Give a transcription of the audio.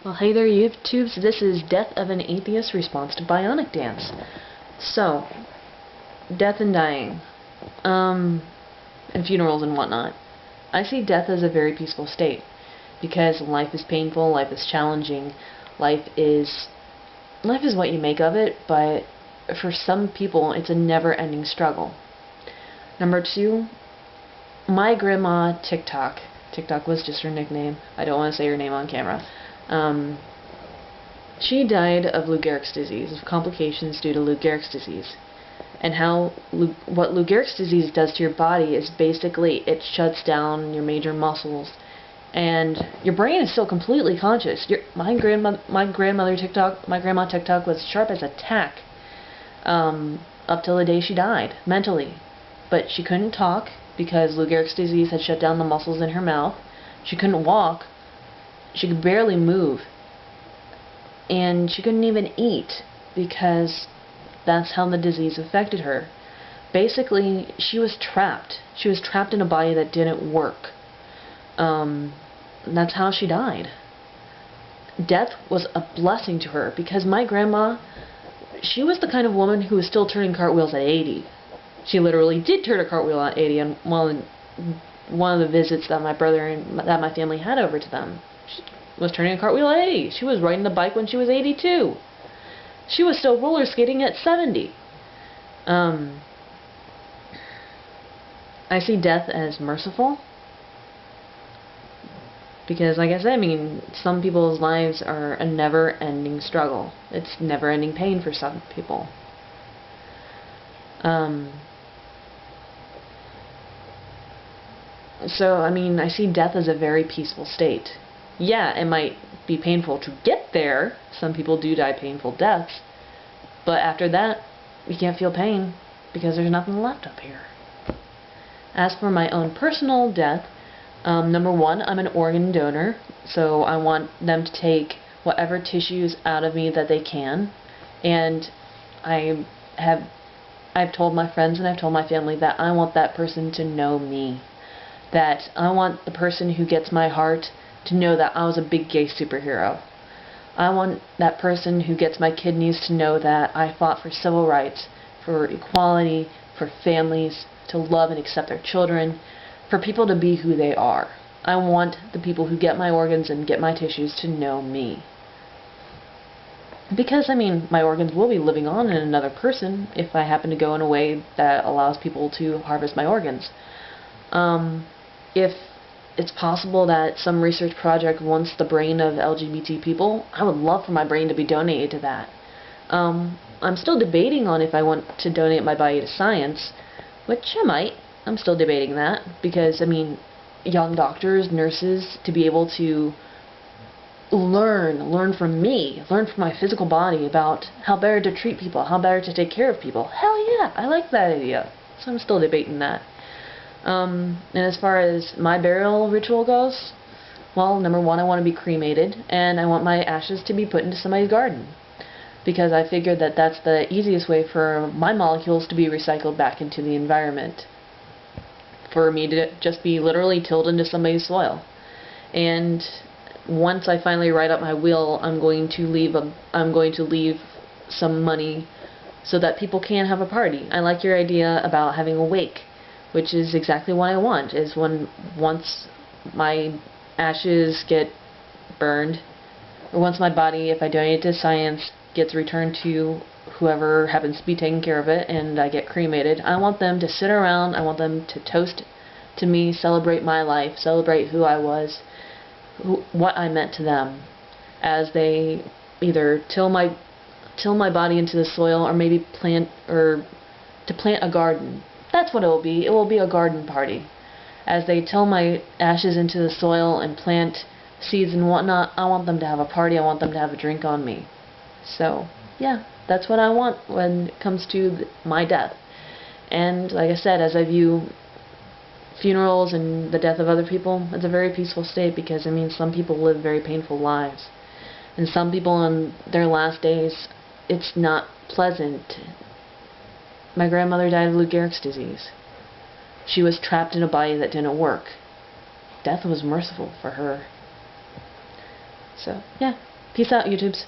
Well, hey there, YouTubes. This is Death of an Atheist Response to Bionic Dance. So, death and dying, and funerals and whatnot. I see death as a very peaceful state because life is painful, life is challenging, life is what you make of it. But for some people, it's a never-ending struggle. Number two, my grandma TikTok. TikTok was just her nickname. I don't want to say her name on camera. She died of Lou Gehrig's disease, of complications due to Lou Gehrig's disease. And what Lou Gehrig's disease does to your body is basically it shuts down your major muscles, and your brain is still completely conscious. My grandma TikTok was sharp as a tack up till the day she died, mentally. But she couldn't talk because Lou Gehrig's disease had shut down the muscles in her mouth. She couldn't walk. She could barely move. And she couldn't even eat because that's how the disease affected her. Basically, she was trapped. She was trapped in a body that didn't work. That's how she died. Death was a blessing to her because my grandma, she was the kind of woman who was still turning cartwheels at 80. She literally did turn a cartwheel at 80 on one of the visits that my brother and my family had over to them. She was turning a cartwheel at 80. She was riding the bike when she was 82. She was still roller skating at 70. I see death as merciful because, like I said, some people's lives are a never-ending struggle. It's never-ending pain for some people. So, I see death as a very peaceful state. Yeah, it might be painful to get there. Some people do die painful deaths. But after that, you can't feel pain because there's nothing left up here. As for my own personal death, number one, I'm an organ donor. So I want them to take whatever tissues out of me that they can. And I've told my friends and I've told my family that I want that person to know me. That I want the person who gets my heart to know that I was a big gay superhero. I want that person who gets my kidneys to know that I fought for civil rights, for equality, for families to love and accept their children, for people to be who they are. I want the people who get my organs and get my tissues to know me. Because, my organs will be living on in another person if I happen to go in a way that allows people to harvest my organs. If it's possible that some research project wants the brain of LGBT people, I would love for my brain to be donated to that. I'm still debating on if I want to donate my body to science, which I might. I'm still debating that because, young doctors, nurses, to be able to learn from me, learn from my physical body about how better to treat people, how better to take care of people. Hell yeah, I like that idea. So I'm still debating that. And as far as my burial ritual goes, well, number one, I want to be cremated, and I want my ashes to be put into somebody's garden. Because I figured that that's the easiest way for my molecules to be recycled back into the environment. For me to just be literally tilled into somebody's soil. And once I finally write up my will, I'm going to leave some money so that people can have a party. I like your idea about having a wake, which is exactly what I want, is once my ashes get burned, or once my body, if I donate it to science, gets returned to whoever happens to be taking care of it, and I get cremated, I want them to sit around, I want them to toast to me, celebrate my life, celebrate who I was, what I meant to them, as they either till my body into the soil, or maybe plant a garden. That's what it will be. It will be a garden party. As they till my ashes into the soil and plant seeds and whatnot, I want them to have a party. I want them to have a drink on me. So, yeah, that's what I want when it comes to my death. And, like I said, as I view funerals and the death of other people, it's a very peaceful state because, some people live very painful lives. And some people in their last days, it's not pleasant. My grandmother died of Lou Gehrig's disease. She was trapped in a body that didn't work. Death was merciful for her. So, yeah. Peace out, YouTubes.